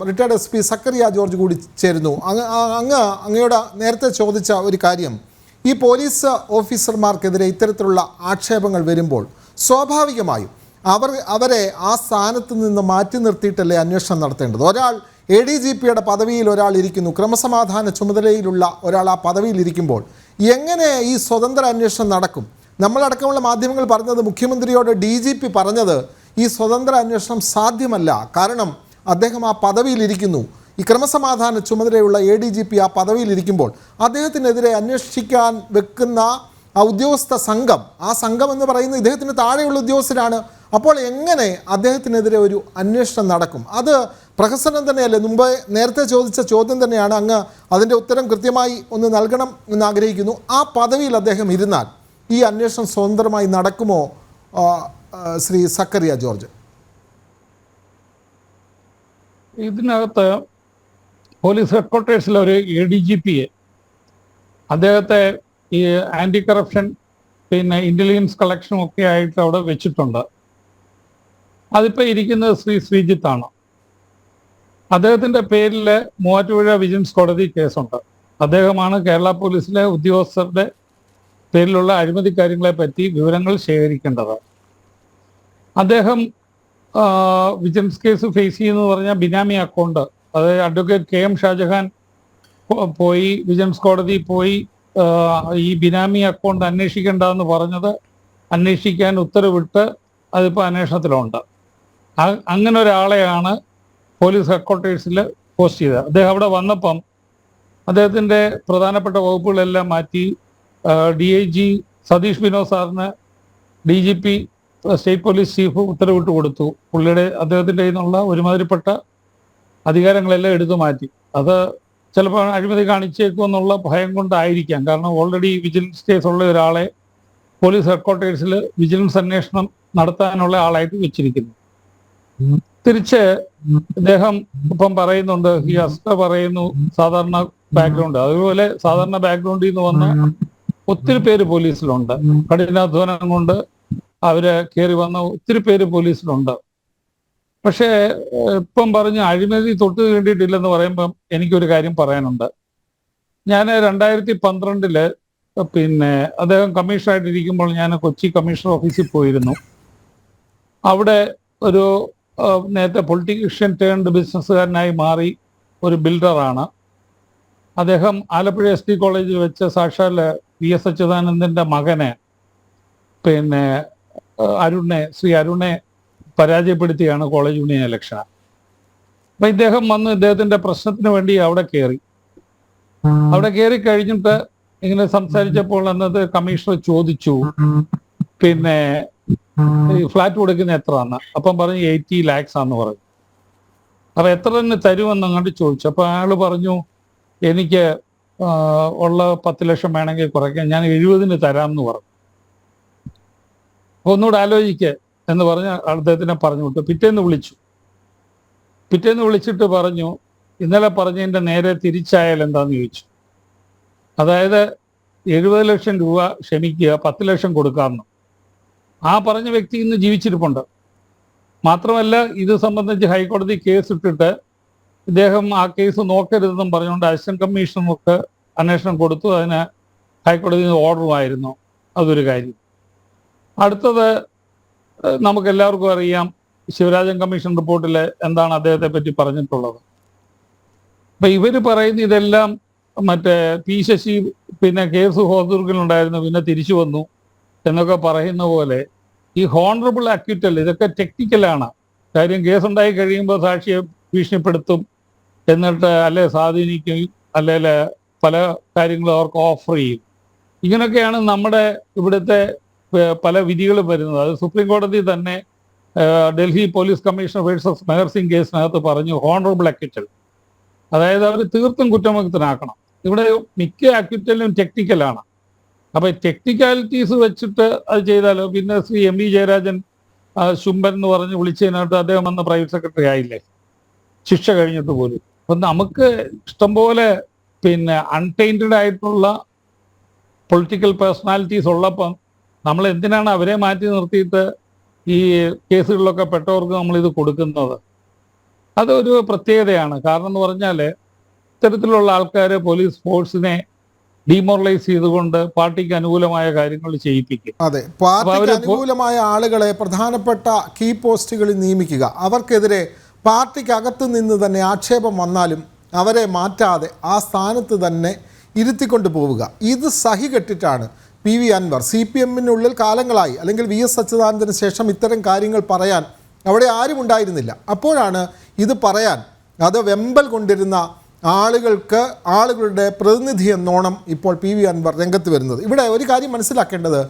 Retired SP Zacharia George കൂടി ചേരുന്നു. അങ്ങയോട് നേരത്തെ ചോദിച്ച ഒരു കാര്യം, ഈ പോലീസ് ഓഫീസർമാർക്കെതിരെ ഇത്തരത്തിലുള്ള ആക്ഷേപങ്ങൾ വരുമ്പോൾ സ്വാഭാവികമായും അവരെ ആ സ്ഥാനത്ത് നിന്ന് മാറ്റി നിർത്തിയിട്ടല്ലേ അന്വേഷണം നടത്തേണ്ടത്. ഒരാൾ ADGPയുടെ പദവിയിൽ ഒരാൾ ഇരിക്കുന്നു, ക്രമസമാധാന ചുമതലയിലുള്ള ഒരാൾ ആ പദവിയിൽ ഇരിക്കുമ്പോൾ എങ്ങനെ ഈ സ്വതന്ത്ര അന്വേഷണം നടക്കും? നമ്മളടക്കമുള്ള മാധ്യമങ്ങൾ പറഞ്ഞത്, മുഖ്യമന്ത്രിയോട് DGP പറഞ്ഞത് ഈ സ്വതന്ത്ര അന്വേഷണം സാധ്യമല്ല, കാരണം അദ്ദേഹം ആ പദവിയിലിരിക്കുന്നു. ഈ ക്രമസമാധാന ചുമതലയുള്ള ADGP ആ പദവിയിലിരിക്കുമ്പോൾ അദ്ദേഹത്തിനെതിരെ അന്വേഷിക്കാൻ വെക്കുന്ന ആ ഉദ്യോഗസ്ഥ സംഘം, ആ സംഘം എന്ന് പറയുന്നത് ഇദ്ദേഹത്തിന് താഴെയുള്ള ഉദ്യോഗസ്ഥരാണ്. അപ്പോൾ എങ്ങനെ അദ്ദേഹത്തിനെതിരെ ഒരു അന്വേഷണം നടക്കും? അത് പ്രഹസനം തന്നെയല്ലേ? നേരത്തെ ചോദിച്ച ചോദ്യം തന്നെയാണ്. അങ്ങ് അതിൻ്റെ ഉത്തരം കൃത്യമായി ഒന്ന് നൽകണം എന്ന് ആഗ്രഹിക്കുന്നു. ആ പദവിയിൽ അദ്ദേഹം ഇരുന്നാൽ ഈ അന്വേഷണം സ്വതന്ത്രമായി നടക്കുമോ ശ്രീ സക്കറിയ ജോർജ്? ഇതിനകത്ത് പോലീസ് ഹെഡ്ക്വാർട്ടേഴ്സിലെ ഒരു ADGPയെ അദ്ദേഹത്തെ ഈ ആൻറ്റി കറപ്ഷൻ ഇൻ്റലിജൻസ് കളക്ഷനും ഒക്കെ ആയിട്ട് അവിടെ വെച്ചിട്ടുണ്ട്. അതിപ്പോൾ ഇരിക്കുന്നത് ശ്രീജിത്താണ്. അദ്ദേഹത്തിൻ്റെ പേരിൽ മൂവാറ്റുപുഴ വിജിലൻസ് കോടതി കേസുണ്ട്. അദ്ദേഹമാണ് കേരള പോലീസിലെ ഉദ്യോഗസ്ഥരുടെ പേരിലുള്ള അഴിമതി കാര്യങ്ങളെ പറ്റി വിവരങ്ങൾ ശേഖരിക്കേണ്ടത്. അദ്ദേഹം വിജിലൻസ് കേസ് ഫേസ് ചെയ്യുന്നു പറഞ്ഞാൽ ബിനാമി അക്കൗണ്ട്, അതായത് അഡ്വക്കേറ്റ് KM ഷാജഹാൻ പോയി വിജിലൻസ് കോടതി പോയി ഈ ബിനാമി അക്കൗണ്ട് അന്വേഷിക്കേണ്ടതെന്ന് പറഞ്ഞത് അന്വേഷിക്കാൻ ഉത്തരവിട്ട് അതിപ്പോൾ അന്വേഷണത്തിലുണ്ട്. അങ്ങനെ ഒരാളെയാണ് പോലീസ് ഹെഡ്ക്വാർട്ടേഴ്സിൽ പോസ്റ്റ് ചെയ്തത്. അദ്ദേഹം അവിടെ വന്നപ്പം അദ്ദേഹത്തിൻ്റെ പ്രധാനപ്പെട്ട വകുപ്പുകളെല്ലാം മാറ്റി DIG സതീഷ് വിനോദ് സാറിന് DGP സ്റ്റേറ്റ് പോലീസ് ചീഫ് ഉത്തരവിട്ട് കൊടുത്തു. അദ്ദേഹത്തിൻ്റെ കയ്യിൽ നിന്നുള്ള ഒരുമാതിരിപ്പെട്ട അധികാരങ്ങളെല്ലാം എടുത്തു മാറ്റി. അത് ചിലപ്പോൾ അഴിമതി കാണിച്ചേക്കുമെന്നുള്ള ഭയം കൊണ്ടായിരിക്കാം. കാരണം ഓൾറെഡി വിജിലൻസ് കേസുള്ള ഒരാളെ പോലീസ് ഹെഡ്ക്വാർട്ടേഴ്സിൽ വിജിലൻസ് അന്വേഷണം നടത്താനുള്ള ആളായിട്ട് വെച്ചിരിക്കുന്നു. തിരിച്ച് അദ്ദേഹം ഇപ്പം പറയുന്നുണ്ട്, ഈ അസ്ത പറയുന്നു സാധാരണ ബാക്ക്ഗ്രൗണ്ട്. അതുപോലെ സാധാരണ ബാക്ക്ഗ്രൗണ്ടിൽ നിന്ന് വന്ന ഒത്തിരി പേര് പോലീസിലുണ്ട്. കഠിനാധ്വാനം കൊണ്ട് അവര് കയറി വന്ന ഒത്തിരി പേര് പോലീസിലുണ്ട്. പക്ഷേ ഇപ്പം പറഞ്ഞ് അഴിമതി തൊട്ട് വേണ്ടിയിട്ടില്ലെന്ന് പറയുമ്പം എനിക്കൊരു കാര്യം പറയാനുണ്ട്. ഞാൻ 2012 അദ്ദേഹം കമ്മീഷണറായിട്ടിരിക്കുമ്പോൾ ഞാൻ കൊച്ചി കമ്മീഷണർ ഓഫീസിൽ പോയിരുന്നു. അവിടെ ഒരു നേരത്തെ പൊളിറ്റീഷ്യൻ ടേൺഡ് ബിസിനസ്സുകാരനായി മാറി ഒരു ബിൽഡറാണ് അദ്ദേഹം. ആലപ്പുഴ SD കോളേജിൽ വെച്ച് സാക്ഷാൽ VS അച്യുതാനന്ദൻ്റെ മകനെ ശ്രീ അരുണെ പരാജയപ്പെടുത്തിയാണ് കോളേജ് യൂണിയൻ ഇലക്ഷൻ. അപ്പം ഇദ്ദേഹം വന്ന് ഇദ്ദേഹത്തിൻ്റെ പ്രശ്നത്തിന് വേണ്ടി അവിടെ കയറി കഴിഞ്ഞിട്ട് ഇങ്ങനെ സംസാരിച്ചപ്പോൾ എന്നത് കമ്മീഷണർ ചോദിച്ചു, ഈ ഫ്ലാറ്റ് കൊടുക്കുന്ന എത്രയാന്ന്? അപ്പം പറഞ്ഞു 80 lakhs ആന്ന് പറഞ്ഞു. അപ്പം എത്ര തന്നെ തരുമെന്ന് അങ്ങോട്ട് ചോദിച്ചു. അപ്പം അയാൾ പറഞ്ഞു, എനിക്ക് ഉള്ള 10 ലക്ഷം വേണമെങ്കിൽ കുറയ്ക്കാം, ഞാൻ 70 തരാമെന്ന് പറഞ്ഞു. ഒന്നുകൂടെ ആലോചിക്കുക എന്ന് പറഞ്ഞ് അദ്ദേഹത്തിനെ പറഞ്ഞു വിട്ടു. പിറ്റേന്ന് വിളിച്ചിട്ട് പറഞ്ഞു, ഇന്നലെ പറഞ്ഞതിൻ്റെ നേരെ തിരിച്ചായാൽ എന്താന്ന് ചോദിച്ചു. അതായത് 70 ലക്ഷം രൂപ ക്ഷമിക്കുക, 10 ലക്ഷം കൊടുക്കാമെന്ന്. ആ പറഞ്ഞ വ്യക്തി ഇന്ന് ജീവിച്ചിരിപ്പുണ്ട്. മാത്രമല്ല ഇത് സംബന്ധിച്ച് ഹൈക്കോടതി കേസ് ഇട്ടിട്ട് ഇദ്ദേഹം ആ കേസ് നോക്കരുതെന്നും പറഞ്ഞുകൊണ്ട് അസിസ്റ്റന്റ് കമ്മീഷണർക്ക് അന്വേഷണം കൊടുത്തു. അതിന് ഹൈക്കോടതി ഓർഡറുമായിരുന്നു. അതൊരു കാര്യം. അടുത്തത് നമുക്കെല്ലാവർക്കും അറിയാം, ശിവരാജൻ കമ്മീഷൻ റിപ്പോർട്ടിൽ എന്താണ് അദ്ദേഹത്തെ പറ്റി പറഞ്ഞിട്ടുള്ളത്. അപ്പം ഇവർ പറയുന്ന ഇതെല്ലാം P ശശി കേസ് ഹോസ്ദുർഗിലുണ്ടായിരുന്നു, പിന്നെ തിരിച്ചു വന്നു എന്നൊക്കെ പറയുന്ന പോലെ ഈ ഹോണറബിൾ അക്യൂറ്റൽ ഇതൊക്കെ ടെക്നിക്കലാണ്. കാര്യം കേസുണ്ടായി കഴിയുമ്പോൾ സാക്ഷിയെ ഭീഷണിപ്പെടുത്തും, എന്നിട്ട് അല്ലെ സ്വാധീനിക്കും, അല്ലെങ്കിൽ പല കാര്യങ്ങളും അവർക്ക് ഓഫർ ചെയ്യും. ഇങ്ങനെയൊക്കെയാണ് നമ്മുടെ ഇവിടുത്തെ പല വിധികളും വരുന്നത്. അത് സുപ്രീം കോടതി തന്നെ ഡൽഹി പോലീസ് കമ്മീഷണർ വേഴ്സസ് മെഹർ സിംഗ് കേസിനകത്ത് പറഞ്ഞു ഹോണറബിൾ അക്യൂറ്റൽ, അതായത് അവർ തീർത്തും കുറ്റമുക്തനാക്കണം. ഇവിടെ മിക്ക അക്യൂറ്റലും ടെക്നിക്കലാണ്. അപ്പം ടെക്നിക്കാലിറ്റീസ് വെച്ചിട്ട് അത് ചെയ്താലോ? പിന്നെ ശ്രീ MV ജയരാജൻ ശുംഭൻ എന്ന് പറഞ്ഞ് വിളിച്ചതിനകത്ത് അദ്ദേഹം വന്ന പ്രൈവറ്റ് സെക്രട്ടറി ആയില്ലേ, ശിക്ഷ കഴിഞ്ഞിട്ട് പോലും. അപ്പം നമുക്ക് ഇഷ്ടംപോലെ അൺടൈൻറ്റഡ് ആയിട്ടുള്ള പൊളിറ്റിക്കൽ പേഴ്സണാലിറ്റീസ് ഉള്ളപ്പം നമ്മൾ എന്തിനാണ് അവരെ മാറ്റി നിർത്തിയിട്ട് ഈ കേസുകളിലൊക്കെ പെട്ടവർക്ക് നമ്മളിത് കൊടുക്കുന്നത്? അതൊരു പ്രത്യേകതയാണ്. കാരണം എന്ന് പറഞ്ഞാൽ ഇത്തരത്തിലുള്ള ആൾക്കാർ പോലീസ് ഫോഴ്സിനെ ഡീമോറലൈസ് ചെയ്തുകൊണ്ട് പാർട്ടിക്ക് അനുകൂലമായ കാര്യങ്ങൾ ചെയ്യിപ്പിക്കും. അതെ, പാർട്ടിക്ക് അനുകൂലമായ ആളുകളെ പ്രധാനപ്പെട്ട കീ പോസ്റ്റുകളിൽ നിയമിക്കുക, അവർക്കെതിരെ പാർട്ടിക്കകത്ത് നിന്ന് തന്നെ ആക്ഷേപം വന്നാലും അവരെ മാറ്റാതെ ആ സ്ഥാനത്ത് തന്നെ ഇരുത്തിക്കൊണ്ട് പോവുക. ഇത് സഹികെട്ടിട്ടാണ് PV അൻവർ CPM-നുള്ളിൽ കാലങ്ങളായി, അല്ലെങ്കിൽ VS അച്യുതാനന്ദന് ശേഷം ഇത്തരം കാര്യങ്ങൾ പറയാൻ അവിടെ ആരും ഉണ്ടായിരുന്നില്ല. അപ്പോഴാണ് ഇത് പറയാൻ അത് വെമ്പൽ കൊണ്ടിരുന്ന ആളുകളുടെ പ്രതിനിധി എന്നോണം ഇപ്പോൾ PV അൻവർ രംഗത്ത് വരുന്നത്. ഇവിടെ ഒരു കാര്യം മനസ്സിലാക്കേണ്ടത്